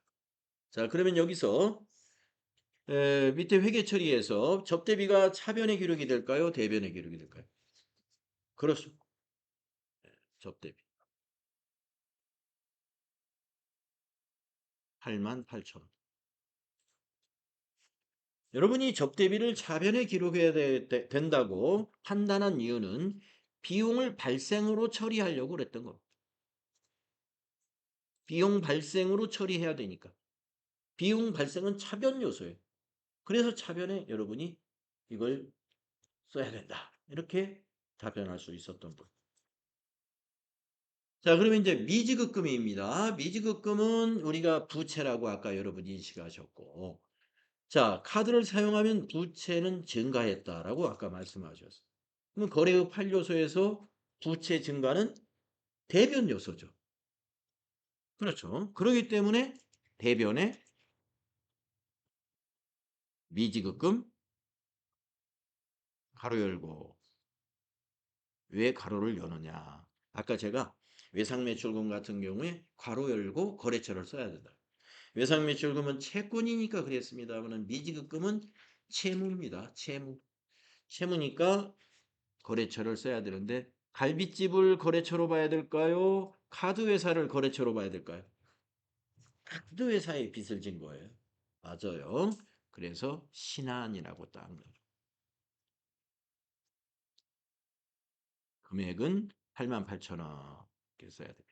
자, 그러면 여기서 밑에 회계 처리에서 접대비가 차변의 기록이 될까요? 대변의 기록이 될까요? 그렇습니다. 접대비. 88,000원. 여러분이 접대비를 차변에 기록해야 된다고 판단한 이유는 비용을 발생으로 처리하려고 그랬던 겁니다. 비용 발생으로 처리해야 되니까. 비용 발생은 차변 요소예요. 그래서 차변에 여러분이 이걸 써야 된다. 이렇게 답변할 수 있었던 분. 자, 그러면 이제 미지급금입니다. 미지급금은 우리가 부채라고 아까 여러분이 인식하셨고, 자, 카드를 사용하면 부채는 증가했다라고 아까 말씀하셨어요. 그럼 거래의 8요소에서 부채 증가는 대변 요소죠. 그렇죠. 그렇기 때문에 대변에 미지급금 가로 열고 왜 가로를 여느냐. 아까 제가 외상매출금 같은 경우에 가로 열고 거래처를 써야 된다. 외상매출금은 채권이니까 그랬습니다만 미지급금은 채무입니다. 채무. 채무니까 거래처를 써야 되는데 갈비집을 거래처로 봐야 될까요? 카드 회사를 거래처로 봐야 될까요? 카드 회사에 빚을 진 거예요. 맞아요. 그래서 신한이라고 딱 넣어요. 금액은 88,000원 이렇게 써야 됩니다.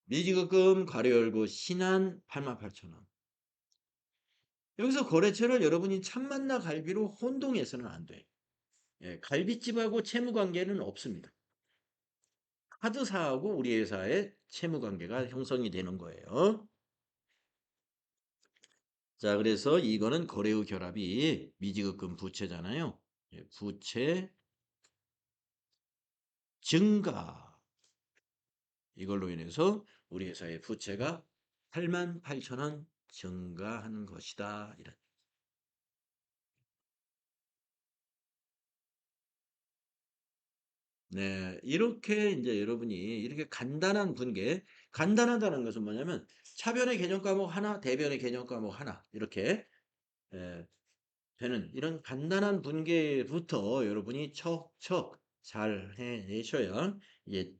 미지급금 가로 열고 신한 88,000원. 여기서 거래처를 여러분이 참만나 갈비로 혼동해서는 안 돼요. 예, 갈비집하고 채무 관계는 없습니다. 카드사하고 우리 회사의 채무 관계가 형성이 되는 거예요. 자, 그래서 이거는 거래의 결합이 미지급금 부채잖아요. 예, 부채 증가. 이걸로 인해서 우리 회사의 부채가 88,000원 증가한 것이다. 이런. 네, 이렇게 이제 여러분이 이렇게 간단한 분계, 간단하다는 것은 뭐냐면 차변의 개념 과목 하나, 대변의 개념 과목 하나 이렇게 예, 되는 이런 간단한 분계부터 여러분이 척척 잘 해내셔야 이제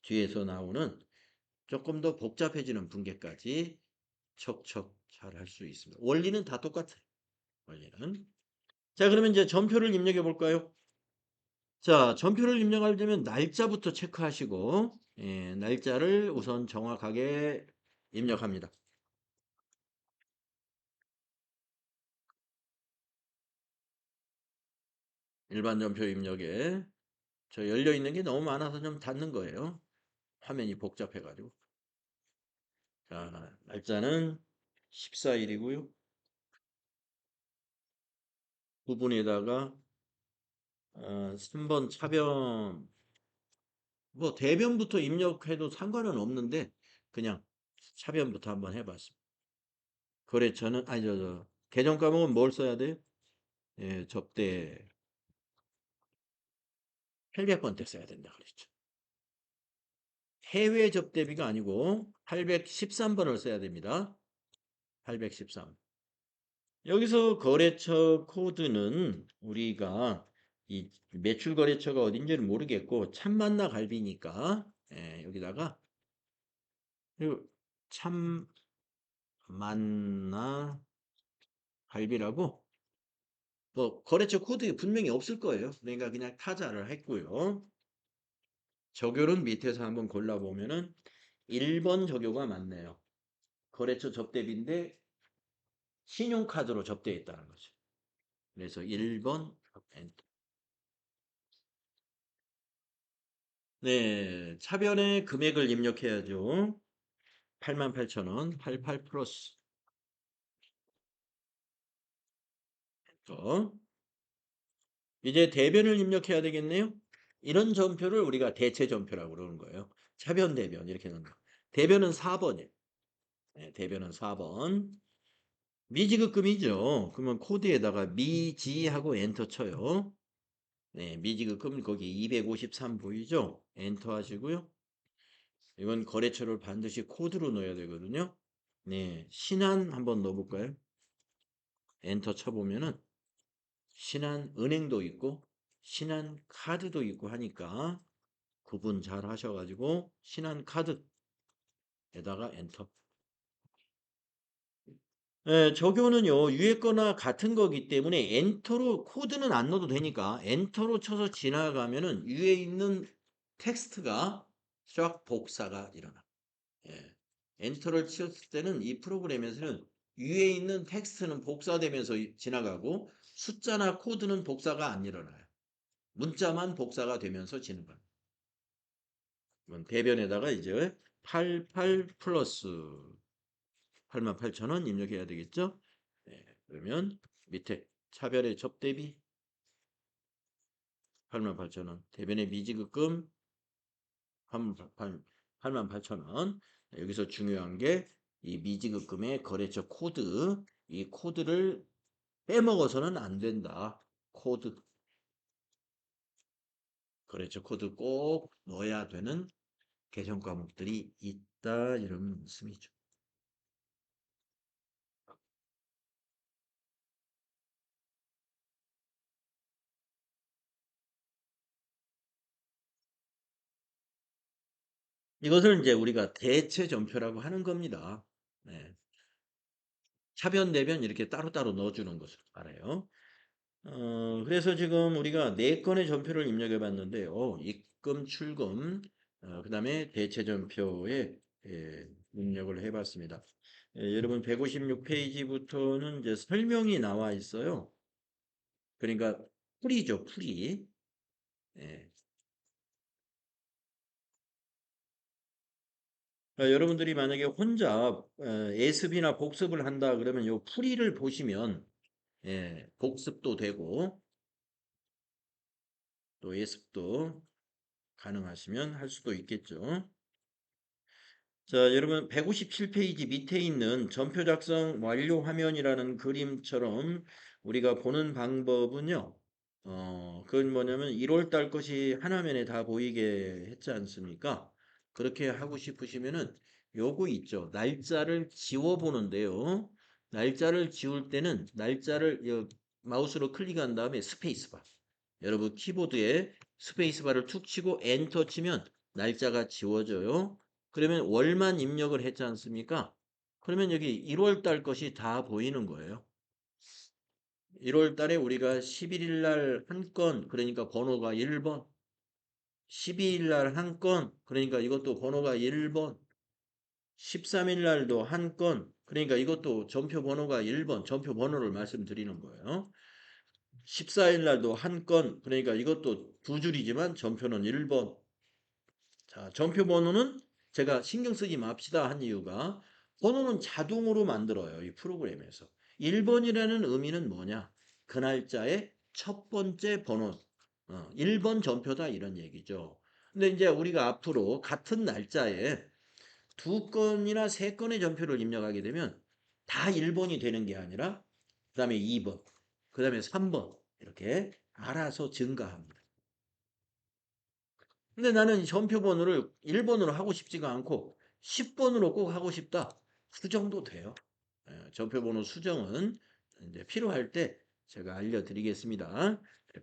뒤에서 나오는 조금 더 복잡해지는 분계까지 척척 잘 할 수 있습니다. 원리는 다 똑같아요. 원리는. 자, 그러면 이제 전표를 입력해 볼까요? 자, 전표를 입력하려면 날짜부터 체크하시고, 예, 날짜를 우선 정확하게 입력합니다. 일반 전표 입력에 저 열려 있는 게 너무 많아서 좀 닫는 거예요. 화면이 복잡해가지고. 자, 날짜는 14일이고요. 부분에다가 3번 차변, 뭐 대변부터 입력해도 상관은 없는데 그냥 차변부터 한번 해봤습니다. 거래처는 아니 계정 과목은 뭘 써야 돼요? 예, 접대 800번대 써야 된다 그랬죠. 해외 접대비가 아니고 813번을 써야 됩니다. 813. 여기서 거래처 코드는 우리가 이 매출 거래처가 어딘지를 모르겠고 참만나 갈비니까 예, 여기다가 참만나 갈비라고 뭐 거래처 코드에 분명히 없을 거예요. 그러니까 그냥 타자를 했고요. 적요는 밑에서 한번 골라보면은 1번 적요가 맞네요. 거래처 접대비인데 신용카드로 접대했다는 거죠. 그래서 1번 엔터. 네, 차변에 금액을 입력해야죠. 88,000원, 88 플러스. 또 이제 대변을 입력해야 되겠네요. 이런 전표를 우리가 대체 전표라고 그러는 거예요. 차변 대변 이렇게 넣는 거. 대변은 4번이에요. 네, 대변은 4번. 미지급금이죠. 그러면 코드에다가 미지하고 엔터 쳐요. 네, 미지급금 거기 253 보이죠? 엔터 하시고요. 이건 거래처를 반드시 코드로 넣어야 되거든요. 네, 신한 한번 넣어볼까요? 엔터 쳐보면은 신한은행도 있고 신한카드도 있고 하니까 구분 잘 하셔가지고 신한카드에다가 엔터. 예, 적요는요 위에 거나 같은 거기 때문에 엔터로 코드는 안 넣어도 되니까 엔터로 쳐서 지나가면은 위에 있는 텍스트가 쫙 복사가 일어나. 예. 엔터를 치었을 때는 이 프로그램에서는 위에 있는 텍스트는 복사되면서 지나가고 숫자나 코드는 복사가 안 일어나요. 문자만 복사가 되면서 지나가요. 그럼 대변에다가 이제 88 플러스 88,000원 입력해야 되겠죠? 네, 그러면 밑에 차별의 접대비 88,000원, 대변의 미지급금 88,000원. 여기서 중요한 게 이 미지급금의 거래처 코드, 이 코드를 빼먹어서는 안 된다. 코드, 거래처 코드 꼭 넣어야 되는 개정 과목들이 있다. 이런 말씀이죠. 이것을 이제 우리가 대체 전표라고 하는 겁니다. 네. 차변, 대변 이렇게 따로따로 넣어주는 것을 알아요. 그래서 지금 우리가 4건의 전표를 입력해 봤는데, 입금, 출금, 그 다음에 대체 전표에 입력을 해 봤습니다. 여러분 156페이지부터는 이제 설명이 나와 있어요. 그러니까 풀이죠, 풀이. 예. 여러분들이 만약에 혼자 예습이나 복습을 한다 그러면 요 풀이를 보시면 복습도 되고 또 예습도 가능하시면 할 수도 있겠죠. 자, 여러분 157페이지 밑에 있는 전표 작성 완료 화면이라는 그림처럼 우리가 보는 방법은요. 그건 뭐냐면 1월 달 것이 한 화면에 다 보이게 했지 않습니까? 그렇게 하고 싶으시면은 요거 있죠. 날짜를 지워 보는데요. 날짜를 지울 때는 날짜를 마우스로 클릭한 다음에 스페이스바. 여러분 키보드에 스페이스바를 툭 치고 엔터 치면 날짜가 지워져요. 그러면 월만 입력을 했지 않습니까? 그러면 여기 1월 달 것이 다 보이는 거예요. 1월 달에 우리가 11일 날 한 건, 그러니까 번호가 1번. 12일 날 한 건, 그러니까 이것도 번호가 1번. 13일 날도 한 건, 그러니까 이것도 전표 번호가 1번, 전표 번호를 말씀드리는 거예요. 14일 날도 한 건, 그러니까 이것도 두 줄이지만 전표는 1번. 자, 전표 번호는 제가 신경 쓰지 맙시다 한 이유가 번호는 자동으로 만들어요. 이 프로그램에서. 1번이라는 의미는 뭐냐? 그 날짜의 첫 번째 번호. 1번 전표다 이런 얘기죠. 근데 이제 우리가 앞으로 같은 날짜에 두 건이나 세 건의 전표를 입력하게 되면 다 1번이 되는 게 아니라 그 다음에 2번, 그 다음에 3번 이렇게 알아서 증가합니다. 근데 나는 전표 번호를 1번으로 하고 싶지가 않고 10번으로 꼭 하고 싶다. 수정도 돼요. 전표 번호 수정은 이제 필요할 때 제가 알려드리겠습니다.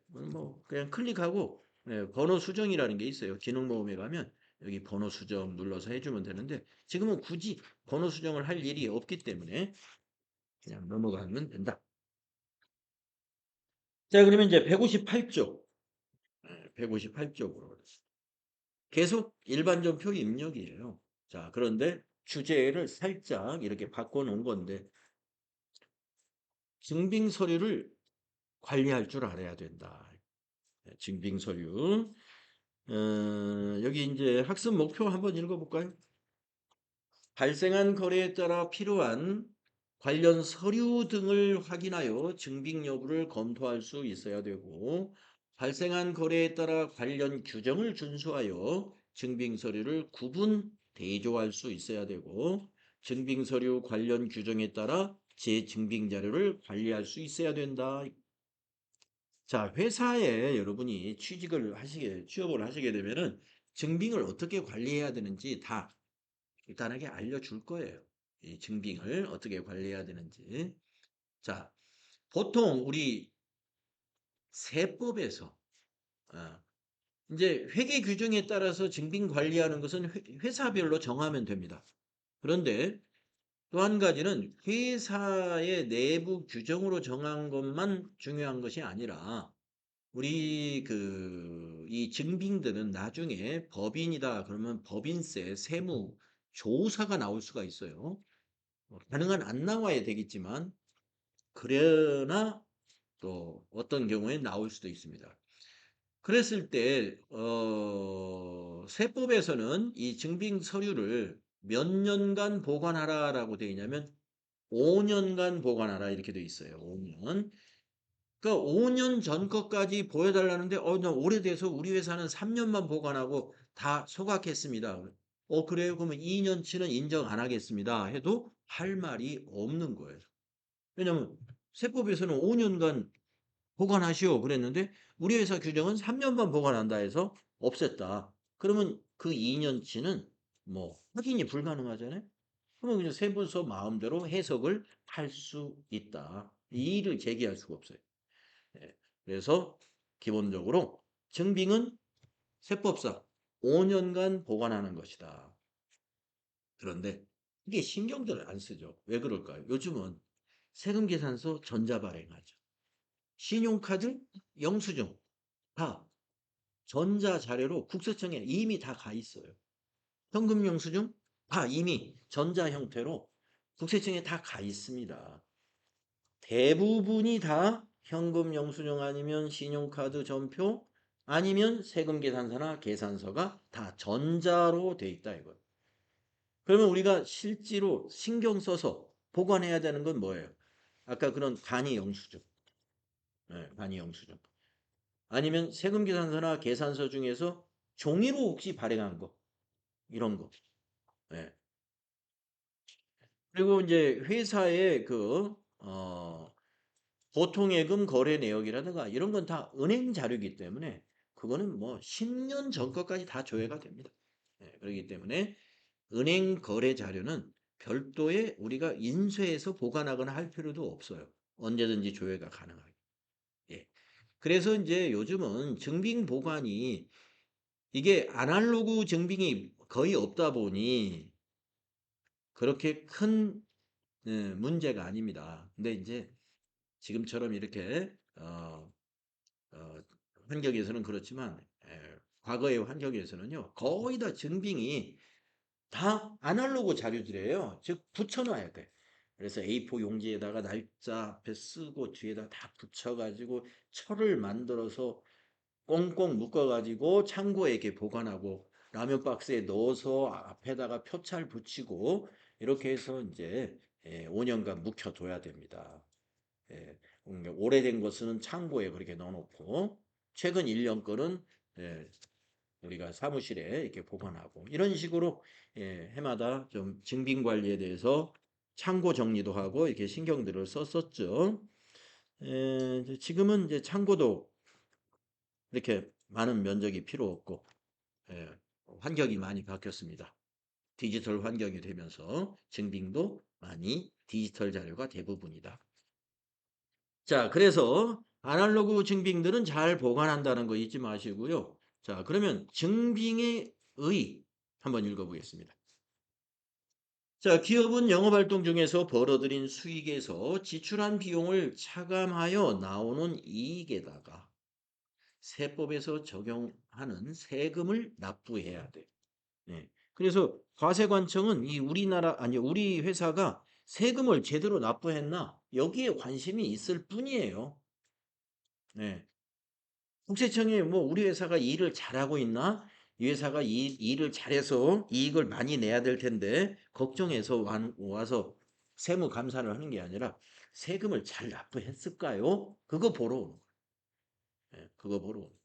뭐 그냥 클릭하고 번호 수정이라는 게 있어요. 기능 모음에 가면 여기 번호 수정 눌러서 해주면 되는데 지금은 굳이 번호 수정을 할 일이 없기 때문에 그냥 넘어가면 된다. 자, 그러면 이제 158쪽. 158쪽으로. 계속 일반전표 입력이에요. 자, 그런데 주제를 살짝 이렇게 바꿔놓은 건데 증빙 서류를 관리할 줄 알아야 된다. 증빙 서류. 여기 이제 학습 목표 한번 읽어볼까요? 발생한 거래에 따라 필요한 관련 서류 등을 확인하여 증빙 여부를 검토할 수 있어야 되고 발생한 거래에 따라 관련 규정을 준수하여 증빙 서류를 구분 대조할 수 있어야 되고 증빙 서류 관련 규정에 따라 재증빙 자료를 관리할 수 있어야 된다. 자, 회사에 여러분이 취업을 하시게 되면은 증빙을 어떻게 관리해야 되는지 다 간단하게 알려줄 거예요. 이 증빙을 어떻게 관리해야 되는지. 자, 보통 우리 세법에서 어, 이제 회계 규정에 따라서 증빙 관리하는 것은 회사별로 정하면 됩니다. 그런데 또 한 가지는 회사의 내부 규정으로 정한 것만 중요한 것이 아니라 우리 이 증빙들은 나중에 법인이다 그러면 법인세, 세무, 조사가 나올 수가 있어요. 가능한 안 나와야 되겠지만 그러나 또 어떤 경우에 나올 수도 있습니다. 그랬을 때 세법에서는 이 증빙 서류를 몇 년간 보관하라라고 되어 있냐면 5년간 보관하라 이렇게 되어 있어요. 5년. 그러니까 5년 전 것까지 보여달라는데 나 오래돼서 우리 회사는 3년만 보관하고 다 소각했습니다. 그래요? 그러면 2년치는 인정 안 하겠습니다. 해도 할 말이 없는 거예요. 왜냐면 세법에서는 5년간 보관하시오 그랬는데 우리 회사 규정은 3년만 보관한다 해서 없앴다. 그러면 그 2년치는 뭐 확인이 불가능하잖아요. 그러면 그냥 세무서 마음대로 해석을 할 수 있다. 이의를 제기할 수가 없어요. 예. 그래서 기본적으로 증빙은 세법상 5년간 보관하는 것이다. 그런데 이게 신경들을 안 쓰죠. 왜 그럴까요? 요즘은 세금계산서 전자발행하죠. 신용카드, 영수증 다 전자자료로 국세청에 이미 다 가 있어요. 현금 영수증 다 이미 전자 형태로 국세청에 다 가 있습니다. 대부분이 다 현금 영수증 아니면 신용카드 전표 아니면 세금계산서나 계산서가 다 전자로 돼 있다 이거예요. 그러면 우리가 실제로 신경 써서 보관해야 되는 건 뭐예요? 아까 그런 간이 영수증. 네, 간이 영수증. 아니면 세금계산서나 계산서 중에서 종이로 혹시 발행한 거 이런 거. 네. 그리고 이제 회사의 보통예금 거래 내역이라든가 이런 건 다 은행 자료이기 때문에 그거는 뭐 10년 전 것까지 다 조회가 됩니다. 네, 그렇기 때문에 은행 거래 자료는 별도의 우리가 인쇄해서 보관하거나 할 필요도 없어요. 언제든지 조회가 가능하게. 예. 그래서 이제 요즘은 증빙 보관이 이게 아날로그 증빙이 거의 없다 보니 그렇게 큰 문제가 아닙니다. 근데 이제 지금처럼 이렇게 어, 환경에서는 그렇지만 과거의 환경에서는요 거의 다 증빙이 다 아날로그 자료들이에요. 즉 붙여놔야 돼. 그래서 A4 용지에다가 날짜 앞에 쓰고 뒤에다 다 붙여가지고 철을 만들어서 꽁꽁 묶어가지고 창고에 이렇게 보관하고 라면 박스에 넣어서 앞에다가 표찰 붙이고 이렇게 해서 이제 5년간 묵혀둬야 됩니다. 예, 그러니까 오래된 것은 창고에 그렇게 넣어놓고 최근 1년 거는 예, 우리가 사무실에 이렇게 보관하고 이런 식으로 해마다 좀 증빙 관리에 대해서 창고 정리도 하고 이렇게 신경들을 썼었죠. 지금은 이제 창고도 이렇게 많은 면적이 필요 없고 예, 환경이 많이 바뀌었습니다. 디지털 환경이 되면서 증빙도 많이 디지털 자료가 대부분이다. 자, 그래서 아날로그 증빙들은 잘 보관한다는 거 잊지 마시고요. 자, 그러면 증빙의 의 한번 읽어보겠습니다. 자, 기업은 영업활동 중에서 벌어들인 수익에서 지출한 비용을 차감하여 나오는 이익에다가 세법에서 적용하는 세금을 납부해야 돼. 네. 그래서 과세관청은 이 우리나라 아니 우리 회사가 세금을 제대로 납부했나 여기에 관심이 있을 뿐이에요. 네. 국세청이 뭐 우리 회사가 일을 잘하고 있나? 이 회사가 이 일을 잘해서 이익을 많이 내야 될 텐데 걱정해서 와서 세무 감사를 하는 게 아니라 세금을 잘 납부했을까요? 그거 보러 오는 거예요. 예, 그거 보러 오는 거예요.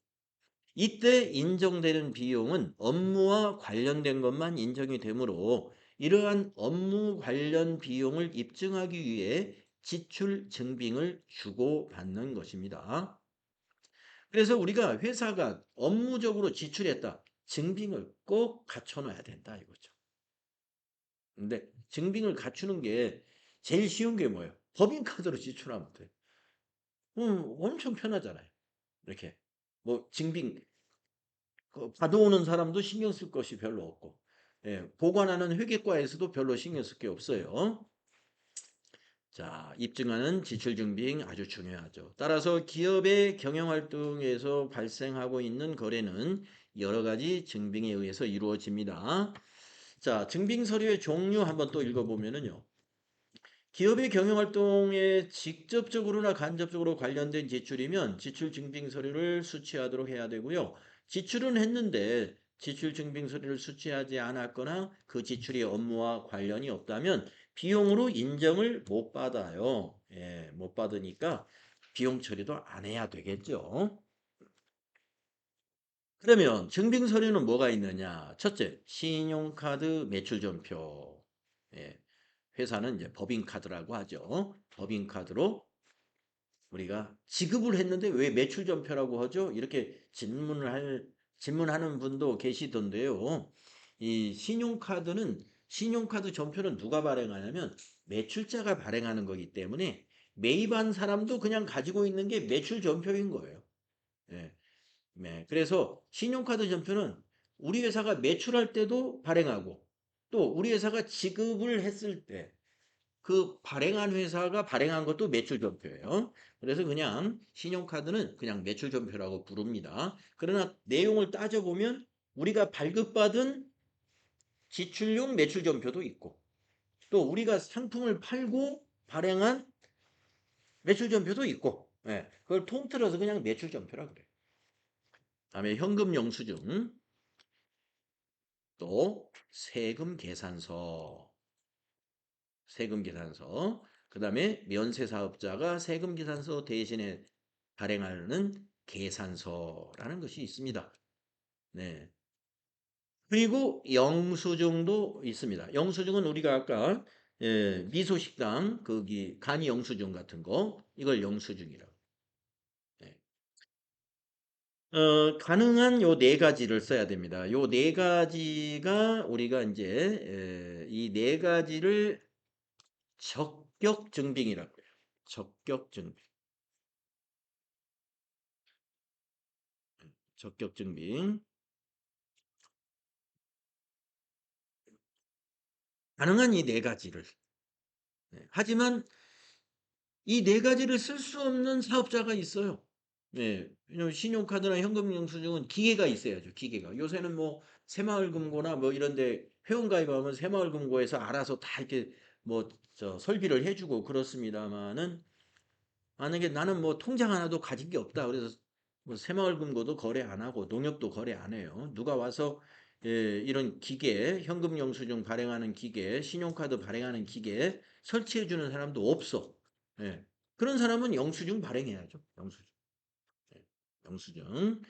이때 인정되는 비용은 업무와 관련된 것만 인정이 되므로 이러한 업무 관련 비용을 입증하기 위해 지출 증빙을 주고받는 것입니다. 그래서 우리가 회사가 업무적으로 지출했다. 증빙을 꼭 갖춰놔야 된다 이거죠. 근데 증빙을 갖추는 게 제일 쉬운 게 뭐예요? 법인카드로 지출하면 돼. 엄청 편하잖아요. 이렇게 뭐 증빙 받아오는 사람도 신경 쓸 것이 별로 없고 보관하는 회계과에서도 별로 신경 쓸 게 없어요. 자, 입증하는 지출 증빙 아주 중요하죠. 따라서 기업의 경영 활동에서 발생하고 있는 거래는 여러 가지 증빙에 의해서 이루어집니다. 자, 증빙 서류의 종류 한번 또 읽어보면은요. 기업의 경영 활동에 직접적으로나 간접적으로 관련된 지출이면 지출 증빙 서류를 수취하도록 해야 되고요. 지출은 했는데 지출 증빙 서류를 수취하지 않았거나 그 지출이 업무와 관련이 없다면 비용으로 인정을 못 받아요. 예, 못 받으니까 비용 처리도 안 해야 되겠죠. 그러면 증빙 서류는 뭐가 있느냐? 첫째, 신용카드 매출전표. 예, 회사는 이제 법인카드라고 하죠. 법인카드로 우리가 지급을 했는데 왜 매출전표라고 하죠? 이렇게 질문하는 분도 계시던데요. 이 신용카드 전표는 누가 발행하냐면 매출자가 발행하는 거기 때문에 매입한 사람도 그냥 가지고 있는 게 매출전표인 거예요. 예. 네. 그래서 신용카드 전표는 우리 회사가 매출할 때도 발행하고 또 우리 회사가 지급을 했을 때 그 발행한 회사가 발행한 것도 매출전표예요. 그래서 그냥 신용카드는 그냥 매출전표라고 부릅니다. 그러나 내용을 따져보면 우리가 발급받은 지출용 매출전표도 있고 또 우리가 상품을 팔고 발행한 매출전표도 있고 그걸 통틀어서 그냥 매출전표라 그래요. 다음에 현금 영수증 또 세금 계산서, 그 다음에 면세사업자가 세금계산서 대신에 발행하는 계산서라는 것이 있습니다. 네. 그리고 영수증도 있습니다. 영수증은 우리가 아까 미소식당 거기 간이 영수증 같은 거 이걸 영수증이라고. 네. 가능한 요 네 가지를 써야 됩니다. 요 네 가지가 우리가 이제 이 네 가지를 적격 증빙이라고 해요. 적격 증빙. 적격 증빙. 가능한 이 네 가지를. 네. 하지만 이 네 가지를 쓸 수 없는 사업자가 있어요. 네. 왜냐면 신용카드나 현금 영수증은 기계가 있어야죠, 기계가. 요새는 뭐 새마을금고나 뭐 이런 데 회원가입하면 새마을금고에서 알아서 다 이렇게 뭐 설비를 해 주고 그렇습니다마는 만약에 나는 뭐 통장 하나도 가진 게 없다. 그래서 뭐 새마을금고도 거래 안 하고 농협도 거래 안 해요. 누가 와서 이런 기계, 현금 영수증 발행하는 기계, 신용카드 발행하는 기계 설치해 주는 사람도 없어. 예. 그런 사람은 영수증 발행해야죠. 영수증. 예. 영수증.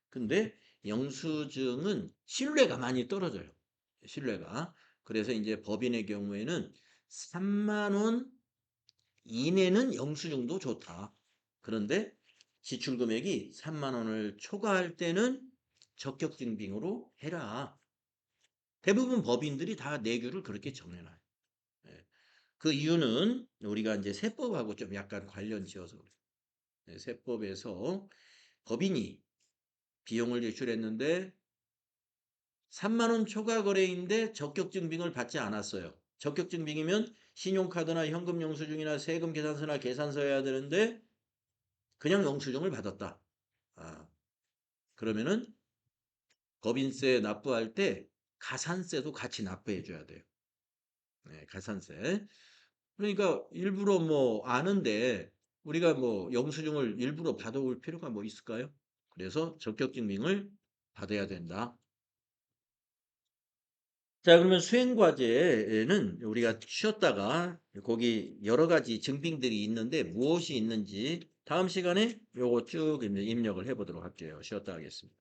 근데 영수증은 신뢰가 많이 떨어져요. 신뢰가. 그래서 이제 법인의 경우에는 3만 원 이내는 영수증도 좋다. 그런데 지출 금액이 3만 원을 초과할 때는 적격증빙으로 해라. 대부분 법인들이 다 내규를 그렇게 정해놔요. 예. 그 이유는 우리가 이제 세법하고 좀 약간 관련 지어서 그래요. 네, 세법에서 법인이 비용을 제출했는데 3만 원 초과 거래인데 적격증빙을 받지 않았어요. 적격증빙이면 신용카드나 현금 영수증이나 세금 계산서나 계산서여야 되는데 그냥 영수증을 받았다. 아, 그러면은 법인세 납부할 때 가산세도 같이 납부해 줘야 돼요. 네, 가산세. 그러니까 일부러 뭐 아는데 우리가 뭐 영수증을 일부러 받아올 필요가 뭐 있을까요? 그래서 적격증빙을 받아야 된다. 자, 그러면 수행과제에는 우리가 쉬었다가 거기 여러 가지 증빙들이 있는데 무엇이 있는지 다음 시간에 요거 쭉 입력을 해보도록 할게요. 쉬었다 하겠습니다.